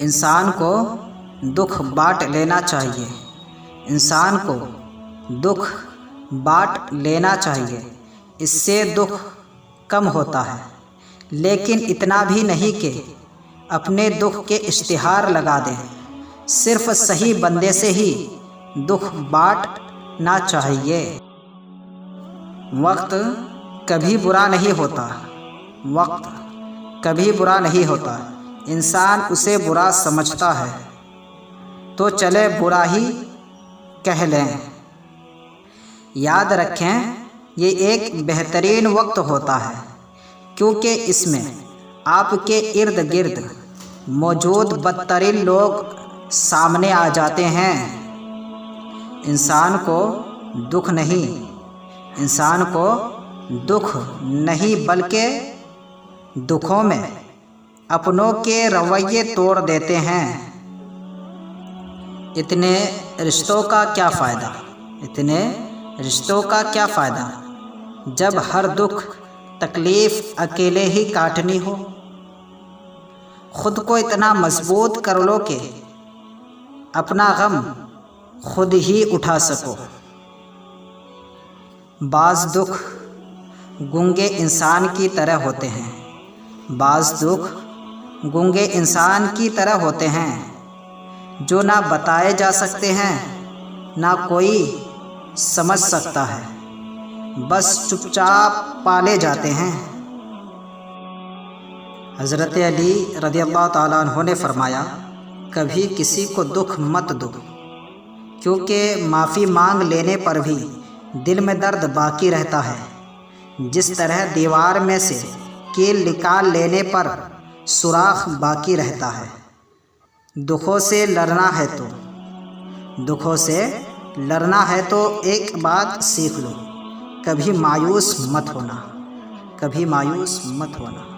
انسان کو دکھ بانٹ لینا چاہیے، انسان کو دکھ بانٹ لینا چاہیے، اس سے دکھ کم ہوتا ہے۔ لیکن اتنا بھی نہیں کہ اپنے دکھ کے اشتہار لگا دیں، صرف صحیح بندے سے ہی دکھ بانٹنا چاہیے۔ وقت کبھی برا نہیں ہوتا، وقت کبھی برا نہیں ہوتا، انسان اسے برا سمجھتا ہے تو چلے برا ہی کہہ لیں۔ یاد رکھیں یہ ایک بہترین وقت ہوتا ہے کیونکہ اس میں آپ کے ارد گرد موجود بدترین لوگ سامنے آ جاتے ہیں۔ انسان کو دکھ نہیں بلکہ دکھوں میں اپنوں کے رویے توڑ دیتے ہیں۔ اتنے رشتوں کا کیا فائدہ، اتنے رشتوں کا کیا فائدہ جب ہر دکھ تکلیف اکیلے ہی کاٹنی ہو۔ خود کو اتنا مضبوط کر لو کہ اپنا غم خود ہی اٹھا سکو۔ بعض دکھ گونگے انسان کی طرح ہوتے ہیں، بعض دکھ گونگے انسان کی طرح ہوتے ہیں جو نہ بتائے جا سکتے ہیں، نہ کوئی سمجھ سکتا ہے، بس چپ چاپ پالے جاتے ہیں۔ حضرت علی رضی اللہ تعالیٰ عنہ نے فرمایا، کبھی کسی کو دکھ مت دو، کیونکہ معافی مانگ لینے پر بھی دل میں درد باقی رہتا ہے، جس طرح دیوار میں سے کیل نکال لینے پر سوراخ باقی رہتا ہے۔ دکھوں سے لڑنا ہے تو ایک بات سیکھ لو، کبھی مایوس مت ہونا، کبھی مایوس مت ہونا۔